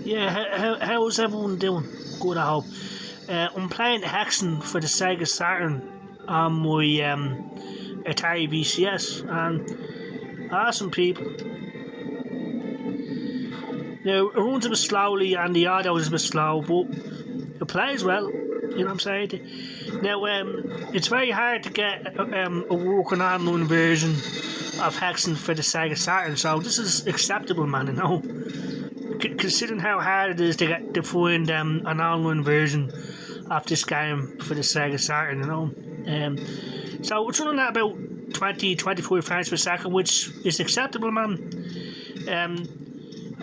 Yeah, how's everyone doing? Good, I hope. I'm playing Hexen for the Sega Saturn on my Atari VCS, and awesome people. Now, it runs a bit slowly and the audio is a bit slow, but it plays well, you know what I'm saying? Now, it's very hard to get a working online version of Hexen for the Sega Saturn, so this is acceptable, man, you know? Considering how hard it is to find an online version of this game for the Sega Saturn, you know. So it's running at about 20-25 frames per second, which is acceptable, man.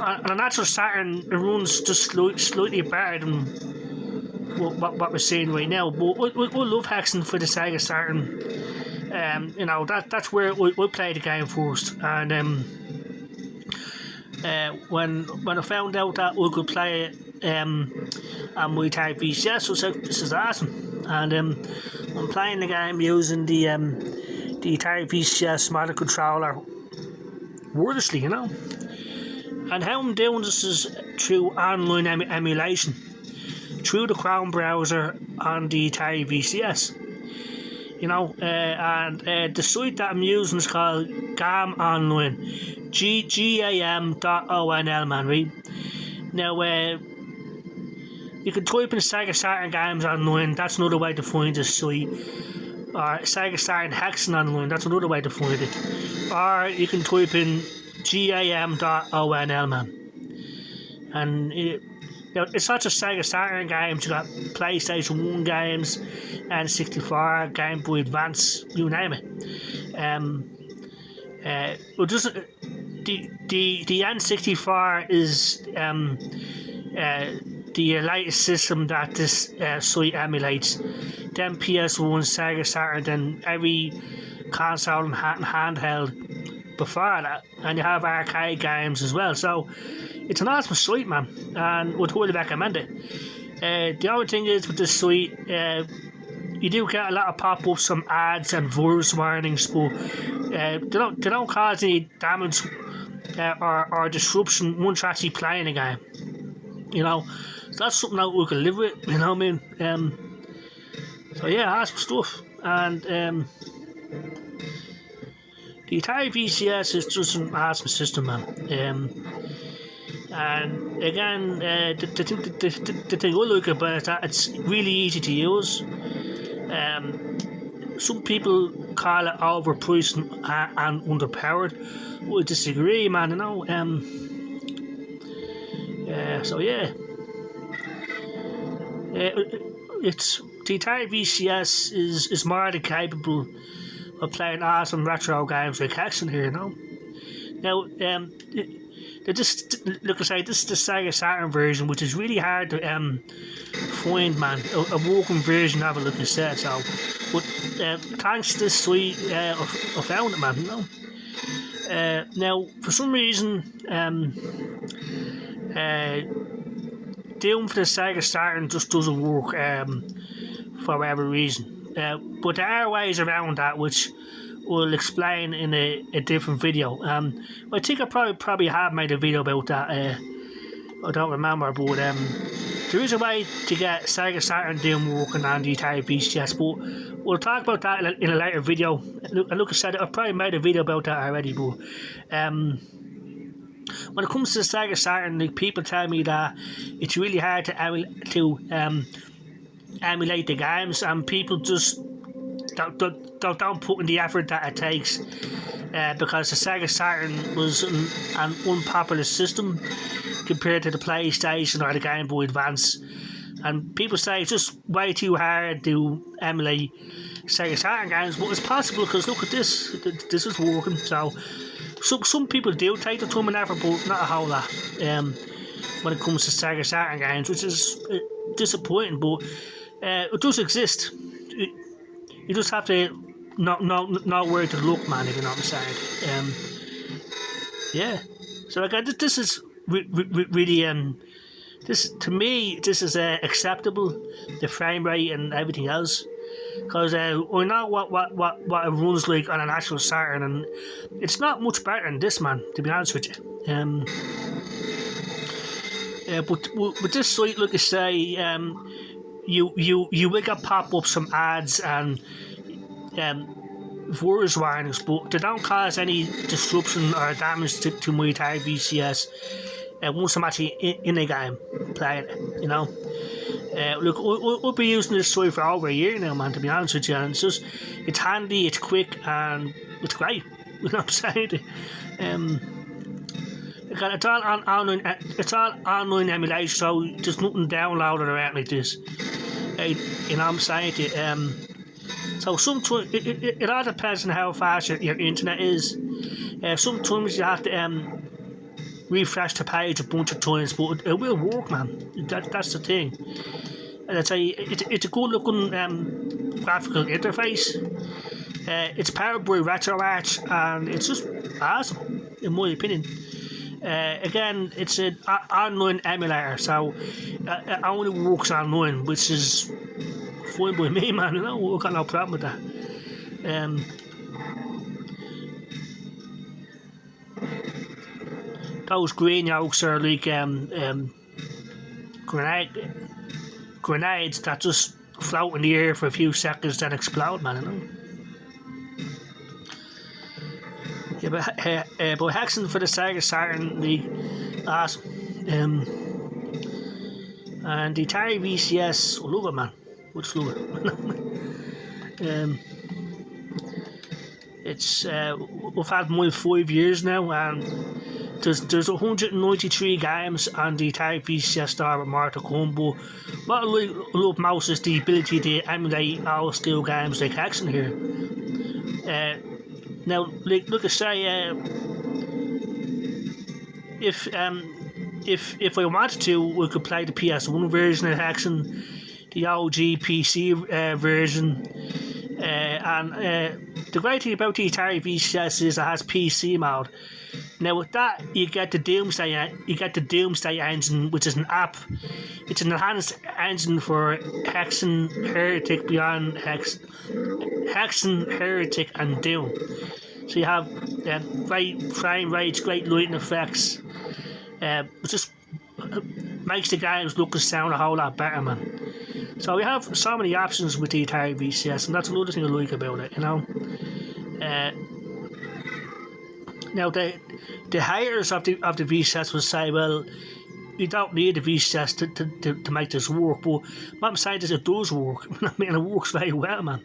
On a natural Saturn, it runs just slightly better than what we're seeing right now. But I love Hexen for the Sega Saturn. You know, that's where I played the game first, and when I found out that I could play it on my Atari VCS, I was like, this is awesome. And I'm playing the game using the Atari VCS model controller wordlessly, you know. And how I'm doing this is through online emulation, through the Chrome browser on the Atari VCS. You know, and the site that I'm using is called GAM Online, GAM.ONL, man, right? Now, you can type in Sega Saturn Games Online, that's another way to find this site. Or Sega Saturn Hexen Online, that's another way to find it. Or you can type in GAM.ONL, man. And it's not just Sega Saturn games, you got PlayStation 1 games, N64, Game Boy Advance, you name it. Well, just the N64 is the latest system that this site emulates. Then PS1, Sega Saturn, then every console and handheld before that, and you have arcade games as well. So it's an awesome site, man, and would totally recommend it. The only thing is with this site, you do get a lot of pop-ups, some ads and virus warnings, but they don't cause any damage or disruption once you're actually playing the game. You know, so that's something that we can live with. You know what I mean? So yeah, awesome stuff. And the Atari VCS is just an awesome system, man. And again, the thing I like about it is that it's really easy to use. Some people call it overpriced and underpowered. I disagree, man, you know. So yeah. It's the Atari VCS is more than capable of playing awesome retro games like Hexen here, you know. Now, look, I say, this is the Sega Saturn version, which is really hard to find, man. A working version of it, like I said. So, but thanks to this site, I found it, man. You know. Now, for some reason, Doom for the Sega Saturn just doesn't work for whatever reason. But there are ways around that, which we'll explain in a different video. I think I probably have made a video about that. I don't remember, but there is a way to get Sega Saturn Doom working on the Atari VCS, but we'll talk about that in a later video. Look, I said I've probably made a video about that already, but when it comes to the Sega Saturn, like, people tell me that it's really hard to emulate the games, and people just don't put in the effort that it takes, because the Sega Saturn was an unpopular system compared to the PlayStation or the Game Boy Advance, and people say it's just way too hard to emulate Sega Saturn games, but it's possible, because look at this is working. So some people do take the time and effort, but not a whole lot when it comes to Sega Saturn games, which is disappointing, but it does exist. You just have to know where to look, man, if you know what I'm saying. Yeah. So again, this is really this, to me, this is acceptable, the frame rate and everything else, because I know what it runs like on an actual Saturn, and it's not much better than this, man, to be honest with you. But with this site, like I say, you will get pop-ups from ads and voice warnings, but they don't cause any disruption or damage to my Atari VCS once I'm actually in a game playing it, you know. Look, I've been using this site for over a year now, man, to be honest with you, and it's handy, it's quick, and it's great, you know what I'm saying? Again, it's all online emulation, so there's nothing downloaded or anything like this, you know what I'm saying? So sometimes it all depends on how fast your internet is. Sometimes you have to refresh the page a bunch of times, but it will work, man. That's the thing. And I'd say it's a good looking graphical interface. It's powered by RetroArch, and it's just awesome, in my opinion. Again, it's an online emulator, so it only works online, which is fine by me, man. You know, I've got no problem with that. Those green yolks are like grenades that just float in the air for a few seconds, then explode, man. You know. Yeah, but Hexen for the Sega Saturn, awesome. And the Atari VCS, I love it, man. Which love it. It's we've had mine 5 years now, and there's 193 games on the Atari VCS store with more to come. But what I love most is the ability to emulate old school games like Hexen here. Now, like I say, if I wanted to, we could play the PS1 version of Hexen, the OG PC version, and the great thing about the Atari VCS is it has PC mode. Now with that, you get the Doomsday engine, which is an app. It's an enhanced engine for Hexen, Heretic, Beyond Hexen, Heretic, and Doom. So you have great frame rates, great lighting effects. It just makes the games look and sound a whole lot better, man. So we have so many options with the Atari VCS, and that's another thing I like about it, you know. Now the haters of the VCS will say, well, you don't need the VCS to make this work, but what I'm saying is it does work. I mean, it works very well, man.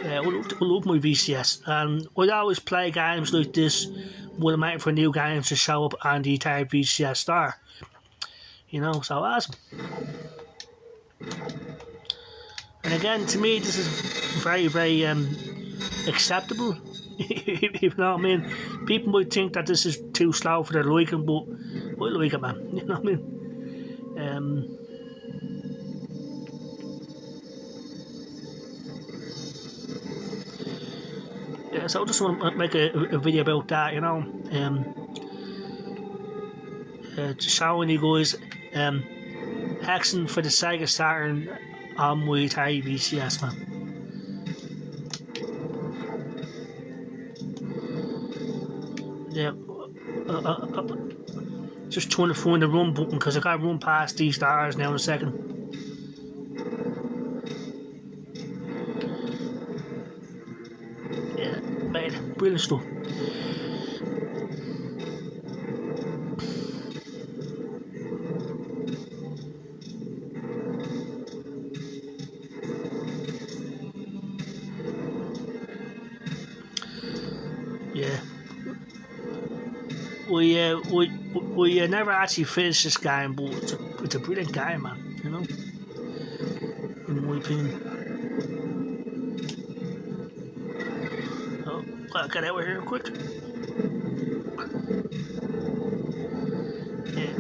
I love my VCS, and I always play games like this when I'm waiting for new games to show up on the Atari VCS store. You know, so awesome. And again, to me, this is very, very acceptable. You know what I mean? People might think that this is too slow for their liking, but I like it, man. You know what I mean? Yeah, so I just want to make a video about that, you know. Showing you guys Hexen for the Sega Saturn on my Atari VCS, man. Yeah, just trying to find the run button because I can't run past these stars now in a second. Yeah, man, brilliant stuff. Yeah. We never actually finished this game, but it's a brilliant game, man, you know, in my opinion. Oh, I'll get out of here quick. Yeah.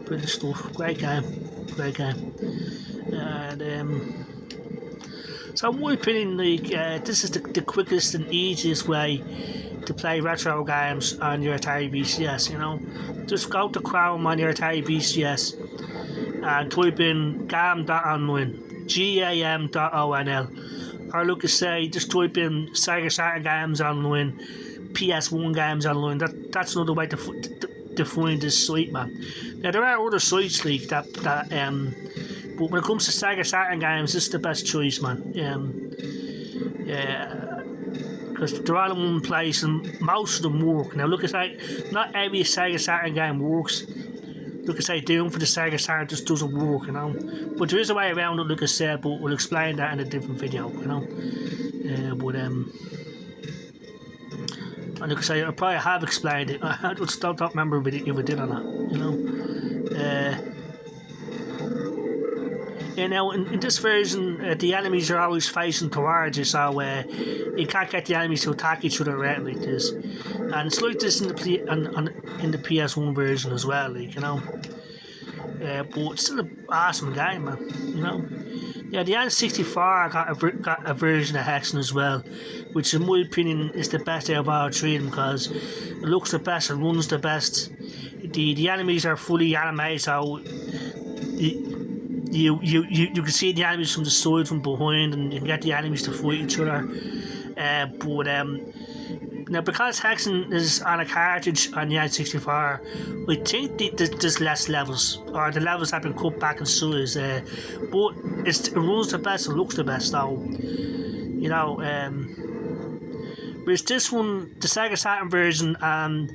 Brilliant stuff, great game. And so in my opinion, like, this is the quickest and easiest way to play retro games on your Atari VCS, you know. Just go to Chrome on your Atari VCS and type in gam.online, GAM.ONL, or look, say, just type in Sega Saturn games online, PS1 games online. That's another way to find this site, man. Now there are other sites like that. But when it comes to Sega Saturn games, this is the best choice, man. Because they're all in one place and most of them work. Now look, not every Sega Saturn game works. Look, Doom for the Sega Saturn just doesn't work, you know. But there is a way around it, like I said, but we'll explain that in a different video, you know. And like I probably have explained it. I just don't remember if I did or not, you know. Now in this version, the enemies are always facing towards you, so you can't get the enemies to attack each other right like this. And it's like this in the PS1 version as well, like, you know. But it's still an awesome game, man, you know. Yeah, the N64 got a version of Hexen as well, which in my opinion is the best out of all three of them because it looks the best, it runs the best. The enemies are fully animated, so you can see the enemies from the side, from behind, and you can get the enemies to fight each other. Now because Hexen is on a cartridge on the N64, I think there's less levels, or the levels have been cut back in size. But it runs the best, it looks the best, though. You know, whereas this one, the Sega Saturn version and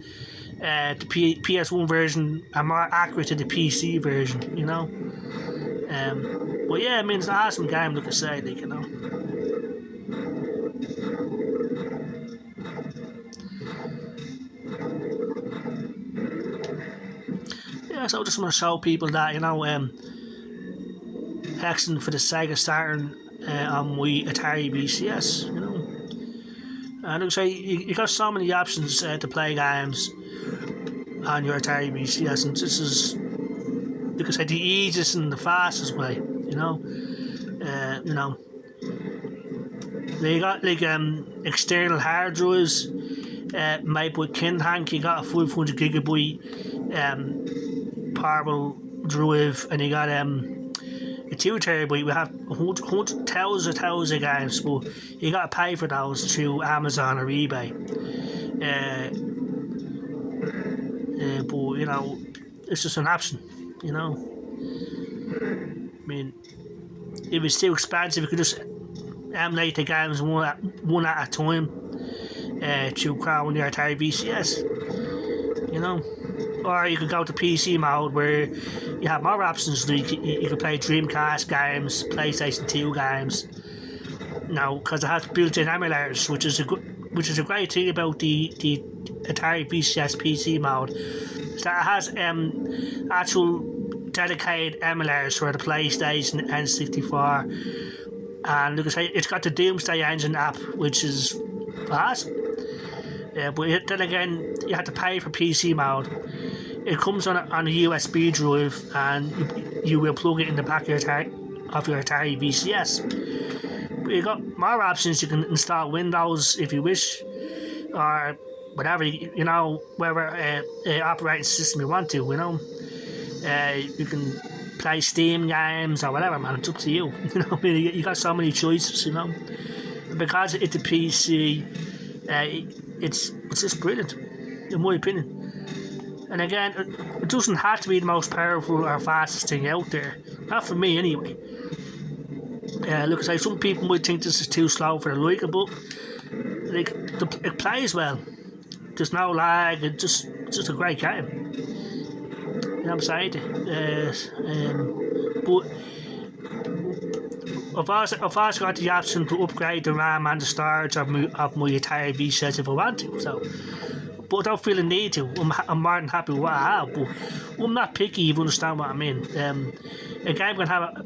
the PS1 version are more accurate to the PC version, you know. But yeah, I mean, it's an awesome game, like I say, like, you know. Yeah, so I just want to show people that, you know, Hexen for the Sega Saturn on my Atari VCS, you know. And like I say, you got so many options to play games on your Atari VCS, and this is, like I say, the easiest and the fastest way, you know. You know, they got like external hard drives made by Kinhank. You got a 500 gigabyte portable drive, and you got a 2 terabyte. We have 100,000 games, but you got to pay for those through Amazon or eBay. But you know, it's just an option, you know. I mean, if it's too expensive, you could just emulate the games one at a time through Crown your Atari VCS, you know. Or you could go to PC mode where you have more options. Like you could play Dreamcast games, PlayStation 2 games. Now, because it has built-in emulators, which is a great thing about the Atari VCS PC mode, is that it has actual dedicated emulators for the PlayStation N64, and like I say, it's got the Doomsday Engine app, which is awesome. But then again, you have to pay for PC mode. It comes on a USB drive, and you will plug it in the back of your Atari VCS. But you got more options. You can install Windows if you wish, or whatever, you know, whatever operating system you want to, you know. You can play Steam games or whatever, man. It's up to you. You know, I mean, you got so many choices, you know. And because it's a PC, it's just brilliant, in my opinion. And again, it doesn't have to be the most powerful or fastest thing out there. Not for me, anyway. Look, say some people might think this is too slow for the like, but like it plays well. There's no lag. It's just a great game. You know what I'm saying? But I've also got the option to upgrade the RAM and the storage of my Atari VCS if I want to. So, but I don't feel the need to. I'm more than happy with what I have. But I'm not picky, if you understand what I mean. A game can have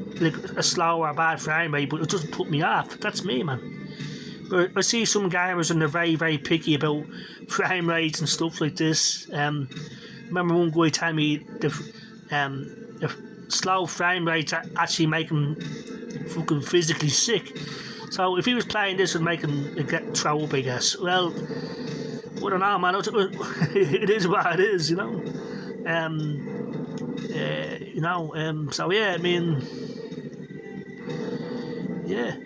a slow or bad frame rate, but it doesn't put me off. That's me, man. But I see some gamers and they're very, very picky about frame rates and stuff like this. Remember one guy telling me the slow frame rates actually make him fucking physically sick. So if he was playing this, it would make him throw up, I guess. Well, I don't know, man. It is what it is, you know. So yeah, I mean, yeah.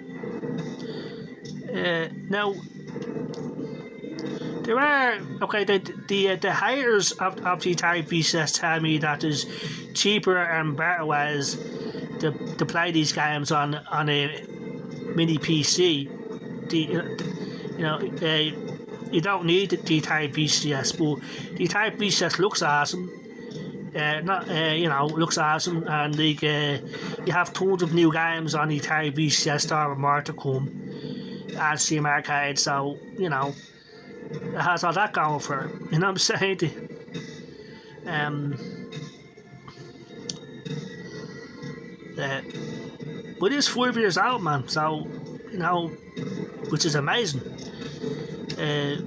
Now, There are okay. The haters of the Atari VCS tell me that there's cheaper and better ways to play these games on a mini PC. You don't need the Atari VCS, but the Atari VCS looks awesome. Looks awesome, and you have tons of new games on the Atari VCS store with more to come, and Steam Arcade. So it has all that going for it. You know what I'm saying? But it's 5 years old, man. So which is amazing.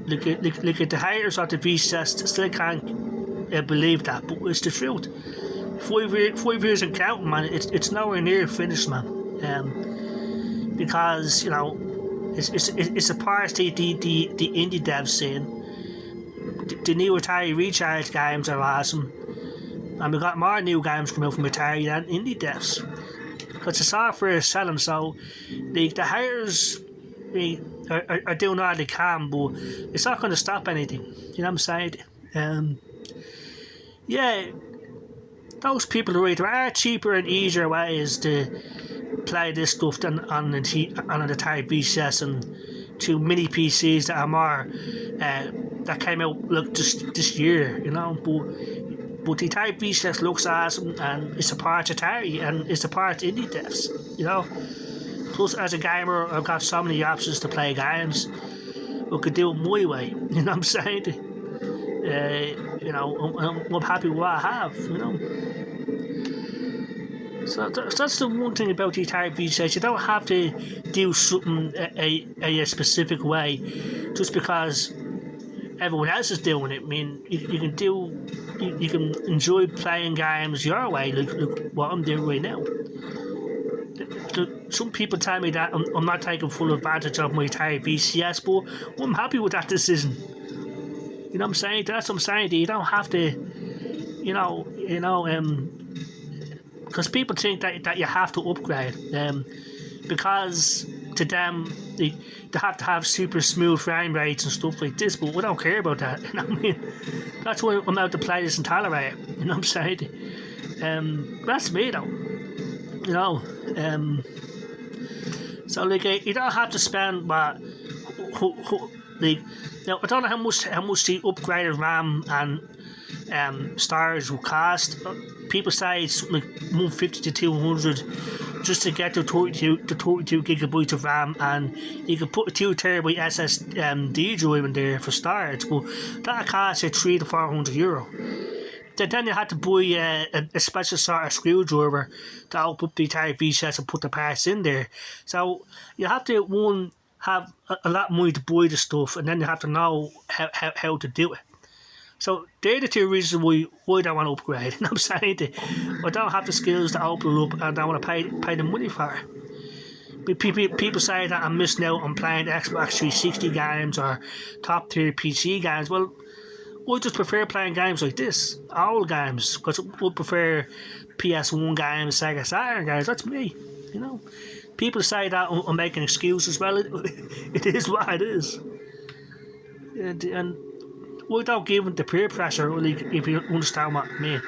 Look at the haters of the VCS still can't believe that, but it's the truth. 5 years and counting, man. It's nowhere near finished, man. Because it's a part of the indie dev scene. The new Atari Recharge games are awesome, and we've got more new games coming out from Atari than indie devs. Because the software is selling, so the haters are doing all they can, but it's not going to stop anything. You know what I'm saying? Those people are right. There are cheaper and easier ways to play this stuff than on an Atari VCS and 2 mini PCs that are more that came out this year, But the Atari VCS looks awesome, and it's a part of Atari, and it's a part of indie devs, Plus, as a gamer, I've got so many options to play games. I could do it my way, you know what I'm saying? I'm happy with what I have, So that's the one thing about the Atari VCS. You don't have to do something a specific way just because everyone else is doing it. I mean, you can enjoy playing games your way, like what I'm doing right now. Some people tell me that I'm not taking full advantage of my Atari VCS, but I'm happy with that decision. You know what I'm saying? That's what I'm saying. You don't have to, because people think that you have to upgrade, because to them they have to have super smooth frame rates and stuff like this, but we don't care about that. You know what I mean? That's why I'm out to play this and tolerate it. You know what I'm saying? That's me though. So you don't have to spend I don't know how much the upgraded RAM and storage will cost. People say it's like 150 to 200 just to get the 32 gigabytes of RAM, and you can put a 2 terabyte SSD drive in there for storage, but that costs you €300 to €400. Then you had to buy a special sort of screwdriver to open up the Atari VCS and put the parts in there. So you have to have a lot of money to buy the stuff, and then you have to know how to do it. So they're the 2 reasons why I don't want to upgrade. You know what I'm saying? I don't have the skills to open it up, and I don't want to pay the money for it. But people say that I'm missing out on playing Xbox 360 games or top tier PC games. Well, I just prefer playing games like this, old games, because I prefer PS1 games, Sega Saturn games. That's me, People say that I'm making excuses. Well, it is what it is. And we don't give them the peer pressure, if you understand what I mean.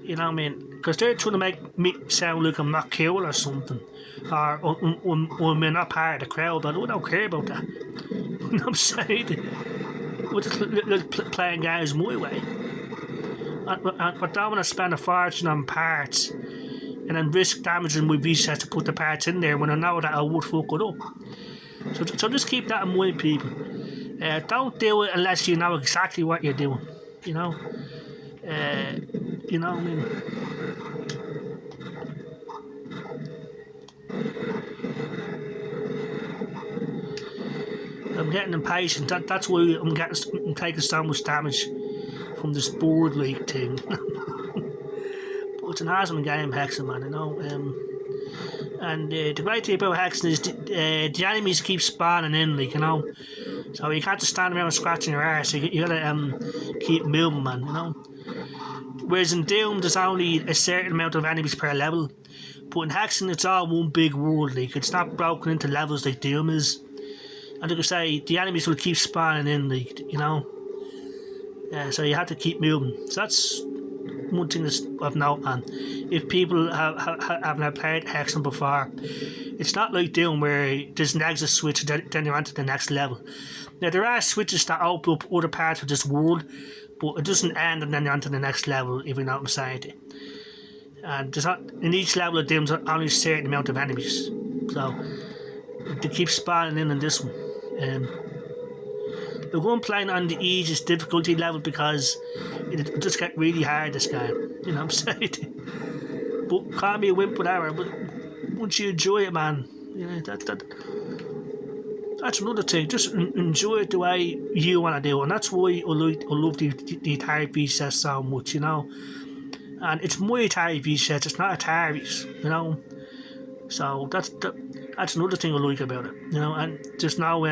You know what I mean? Because they're trying to make me sound like I'm not cool or something, or I'm not part of the crowd, but I don't care about that. You know what I'm saying? We're just playing games my way. I don't want to spend a fortune on parts and then risk damaging my VCS to put the parts in there when I know that I would fuck it up. So just keep that in mind, people. Don't do it unless you know exactly what you're doing. You know what I mean? I'm getting impatient. That's why I'm taking so much damage from this board league thing. But it's an awesome game, Hexen, man. And the great thing about Hexen is the enemies keep spawning in, So you can't just stand around scratching your arse. You gotta keep moving, man. Whereas in Doom, there's only a certain amount of enemies per level. But in Hexen, it's all one big world. It's not broken into levels like Doom is. And like I say, the enemies will keep spawning in, like, you know. So you have to keep moving. So that's one thing that's of note, man. If people haven't played Hexen before, it's not like Doom where there's an exit switch and then you're on to the next level. Now, there are switches that open up other parts of this world, but it doesn't end and then you're on to the next level, if you know what I'm saying. And there's not, in each level of Doom, there's only a certain amount of enemies. So, they keep spawning in this one. We're going playing on the easiest difficulty level because it just get really hard, this game. You know what I'm saying? But call me a wimp, whatever. But once you enjoy it, man, you know, that's another thing. Just enjoy it the way you want to do it. And that's why I love the Atari VCS so much, you know. And it's my Atari VCS, it's not Atari's, you know. So that's another thing I like about it, you know. And there's no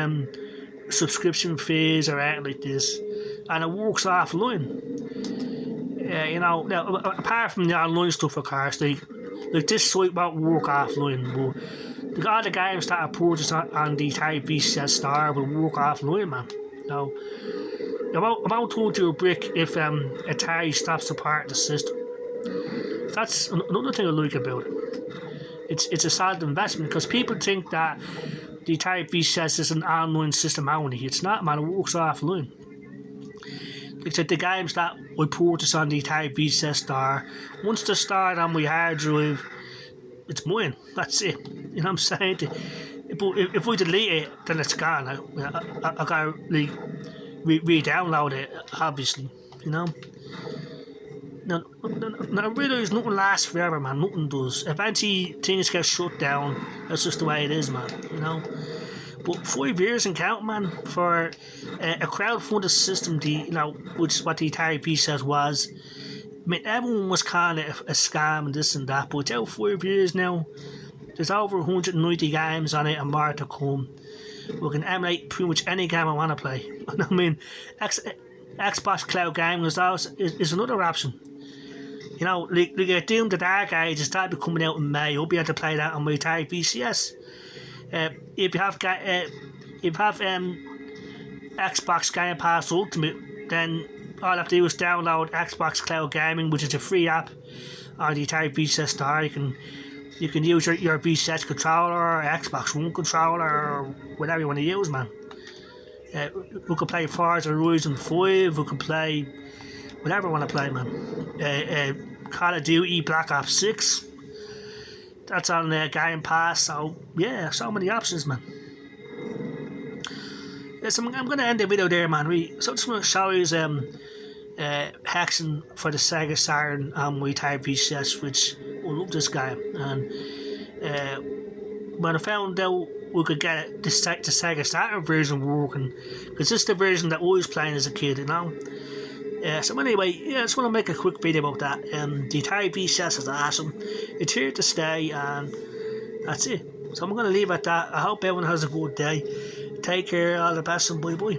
subscription fees or anything like this, and it works offline. You know, now, apart from the online stuff, of course, like this site won't work offline, but all the games that are purchased on the Atari VCS store will work offline, man. You know, I won't hold you a brick if Atari stops supporting the system. That's another thing I like about it. It's a solid investment because people think that the Atari VCS is an online system only. It's not, man. It works offline. Like I said, the games that I purchase on the Atari VCS store, once they're stored on my hard drive, it's mine. That's it. You know what I'm saying? But if we delete it, then it's gone. I gotta re-download it, obviously. You know? Now, I realise nothing lasts forever, man. Nothing does. Eventually, things get shut down. That's just the way it is, man. You know. But 5 years and count, man, for a crowdfunded system, which is what the Atari VCS was. I mean, everyone was kind of a scam and this and that. But it's out 5 years now. There's over 190 games on it and more to come. We can emulate pretty much any game I want to play. I mean, Xbox Cloud Gaming is another option. You know, like Doom the Dark Ages, that'll be coming out in May. You'll be able to play that on my Atari VCS. If you have Xbox Game Pass Ultimate, then all you have to do is download Xbox Cloud Gaming, which is a free app on the Atari VCS store. You can use your VCS controller, or Xbox One controller, or whatever you want to use, man. We can play Forza Horizon 5, we can play whatever I want to play, man. Call of Duty Black Ops 6, that's on Game Pass, so yeah, so many options, man. So I'm going to end the video there, man. So I'm just going to show you Hexen for the Sega Saturn and my Atari VCS, which I love this game. And when I found out we could get the Sega Saturn version working, because this is the version that I was playing as a kid, you know. So anyway, yeah, I just want to make a quick video about that. The Atari VCS is awesome. It's here to stay, and that's it. So I'm going to leave it at that. I hope everyone has a good day. Take care, all the best, and bye bye.